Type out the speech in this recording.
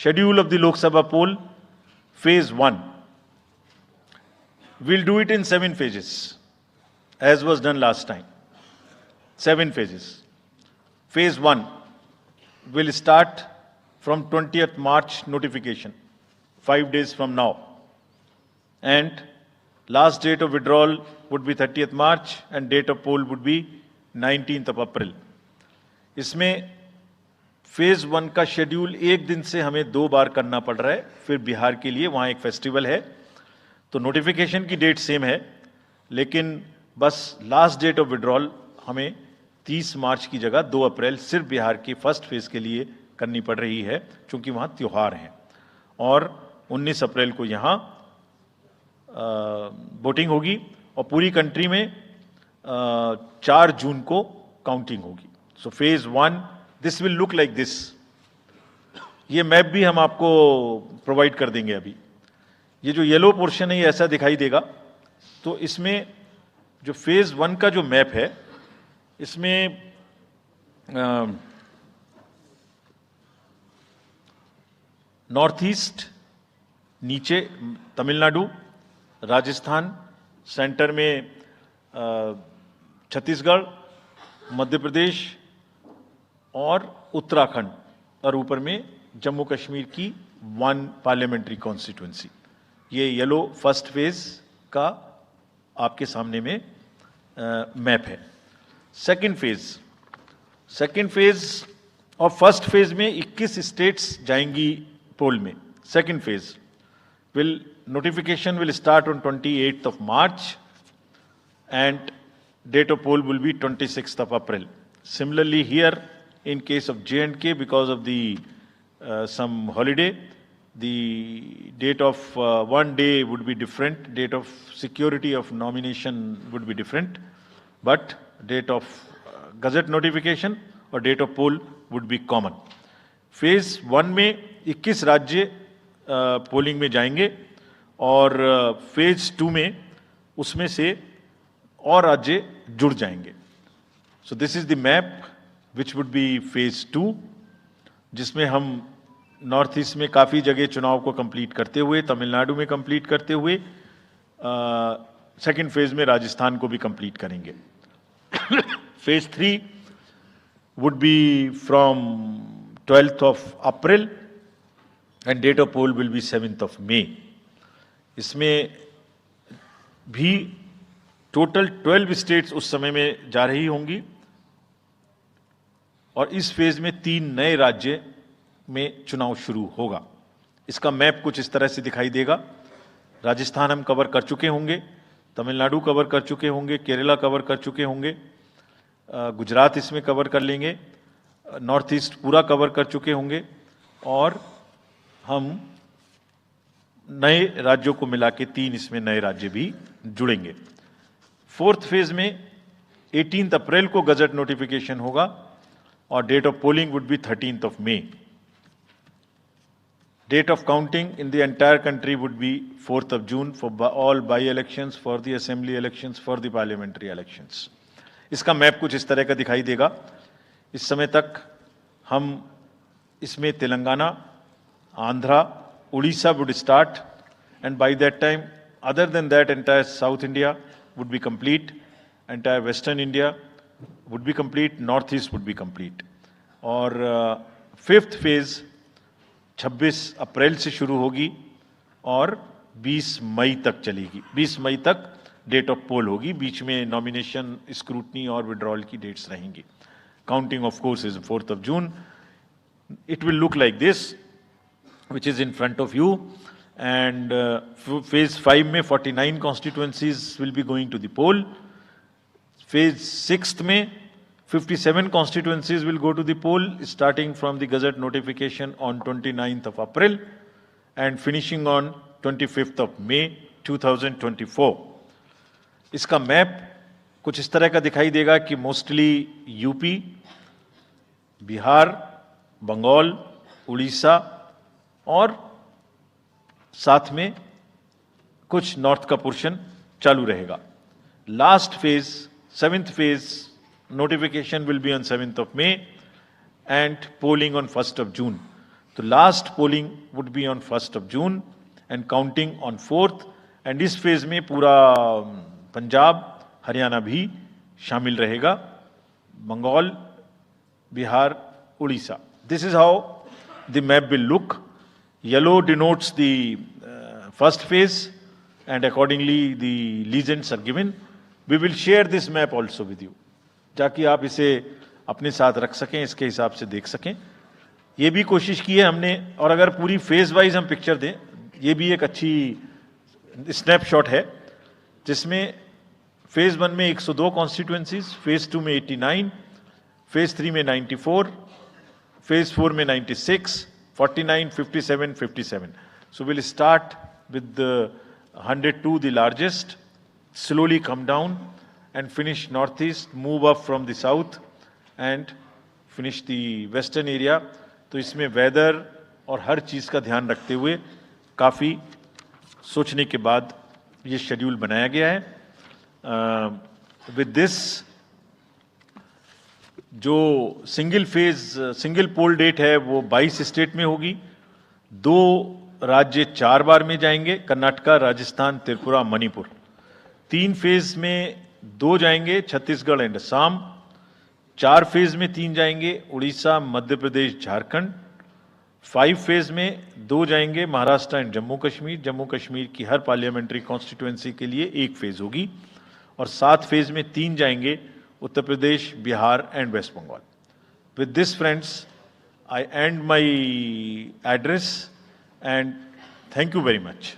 schedule of the Lok Sabha poll, phase 1. We'll do it in 7 phases, as was done last time. 7 phases. Phase 1 will start from 20th March notification, 5 days from now. And last date of withdrawal would be 30th March and date of poll would be 19th of April. इसमें phase 1 का schedule एक दिन से हमें 2 बार करना पड़ रहा है, फिर बिहार के लिए वहां एक फेस्टिवल है, तो नोटिफिकेशन की डेट सेम है, लेकिन बस लास्ट डेट ऑफ विड्रॉल हमें 30 मार्च की जगह 2 अप्रैल सिर्फ बिहार की फर्स्ट फेज के लिए करनी पड़ रही है, क्योंकि वहां त्योहार हैं। और 19 अप्रैल को यहां वोटिंग होगी और पूरी कंट्री में 4 जून को काउंटिंग होगी। So phase 1 this will look like this. ये मैप भी हम आपको प्रोवाइड कर देंगे। अभी ये जो येलो पोर्शन है ये ऐसा दिखाई देगा। तो इसमें जो फेज 1 का जो मैप है, इसमें नॉर्थ ईस्ट, नीचे तमिलनाडु, राजस्थान, सेंटर में छत्तीसगढ़, मध्य प्रदेश और उत्तराखंड, और ऊपर में जम्मू कश्मीर की 1 पार्लियामेंट्री कॉन्स्टिट्यूंसी। ये येलो फर्स्ट फेज का आपके सामने में मैप है। सेकंड फेज और फर्स्ट फेज में 21 स्टेट्स जाएंगी पोल में। Second phase notification will start on 28th of March and date of poll will be 26th of April. Similarly here in case of J&K, because of the some holiday, the date of one day would be different, date of security of nomination would be different, but date of gazette notification और date of poll would be common. Phase 1 में 21 राज्य polling में जाएंगे और phase 2 में उसमें से और राज्य जुड़ जाएंगे। So this is the map which would be phase 2, जिसमें हम नॉर्थ ईस्ट में काफ़ी जगह चुनाव को कंप्लीट करते हुए, तमिलनाडु में कंप्लीट करते हुए, सेकंड फेज में राजस्थान को भी कंप्लीट करेंगे। Phase 3 would be from 12th of April and date of poll will be 7th of May. इसमें भी टोटल 12 स्टेट्स उस समय में जा रही होंगी और इस फेज में 3 नए राज्य में चुनाव शुरू होगा। इसका मैप कुछ इस तरह से दिखाई देगा। राजस्थान हम कवर कर चुके होंगे, तमिलनाडु कवर कर चुके होंगे, केरला कवर कर चुके होंगे, गुजरात इसमें कवर कर लेंगे, नॉर्थ ईस्ट पूरा कवर कर चुके होंगे और हम नए राज्यों को मिला के 3 इसमें नए राज्य भी जुड़ेंगे। फोर्थ फेज में 18 अप्रैल को गजट नोटिफिकेशन होगा और date of polling would be 13th of May. Date of counting in the entire country would be 4th of June for all by-elections, for the assembly elections, for the parliamentary elections. इसका map कुछ इस तरह का दिखाई देगा। इस समय तक हम इसमें Telangana, Andhra, Orissa would start, and by that time, other than that, entire South India would be complete, entire Western India would be complete, North East would be complete. और फिफ्थ फेज 26 अप्रैल से शुरू होगी और 20 मई तक चलेगी। 20 मई तक डेट ऑफ पोल होगी, बीच में नॉमिनेशन, स्क्रूटनी और विड्रॉल की डेट्स रहेंगी। Counting of course is 4th of June. It will look like this, which is in front of you, and phase 5 में 49 constituencies will be going to the poll. Phase 6 में 57 constituencies will go to the poll, starting from the gazette notification on 29th of April and finishing on 25th of May 2024. इसका map कुछ इस तरह का दिखाई देगा कि मोस्टली यूपी, बिहार, बंगाल, उड़ीसा और साथ में कुछ नॉर्थ का पोर्शन चालू रहेगा। Last phase, 7th phase, notification will be on 7th of May and polling on 1st of June. तो last polling would be on 1 June and counting on 4th, and इस phase में पूरा पंजाब, हरियाणा भी शामिल रहेगा, Bengal, Bihar, Orissa. This is how the map will look. Yellow denotes the first phase, and accordingly the legends are given. We will share this map also with you, ताकि आप इसे अपने साथ रख सकें, इसके हिसाब से देख सकें. ये भी कोशिश की है हमने, और अगर पूरी फेज वाइज हम पिक्चर दें, ये भी एक अच्छी स्नैपशॉट है, जिसमें फेज 1 में 102 कॉन्स्टिट्यूएंसीज, फेज 2 में 89, फेज 3 में 94, फेज 4 में 96, 49, 57, 57. So we'll start with the 102, the largest, slowly come down and finish northeast, move up from the south and finish the western area. तो इसमें वेदर और हर चीज़ का ध्यान रखते हुए काफ़ी सोचने के बाद ये शेड्यूल बनाया गया है. विद दिस, जो सिंगल पोल डेट है वो 22 स्टेट में होगी. 2 राज्य 4 बार में जाएंगे, कर्नाटका, राजस्थान, त्रिपुरा, मणिपुर. 3 फेज में 2 जाएंगे, छत्तीसगढ़ एंड असम. 4 फेज में 3 जाएंगे, उड़ीसा, मध्य प्रदेश, झारखंड. 5 फेज में 2 जाएंगे, महाराष्ट्र एंड जम्मू कश्मीर. जम्मू कश्मीर की हर पार्लियामेंट्री कॉन्स्टिट्यूएंसी के लिए 1 फेज होगी. और 7 फेज में 3 जाएंगे, Uttar Pradesh, Bihar and West Bengal. With this, friends, I end my address and thank you very much.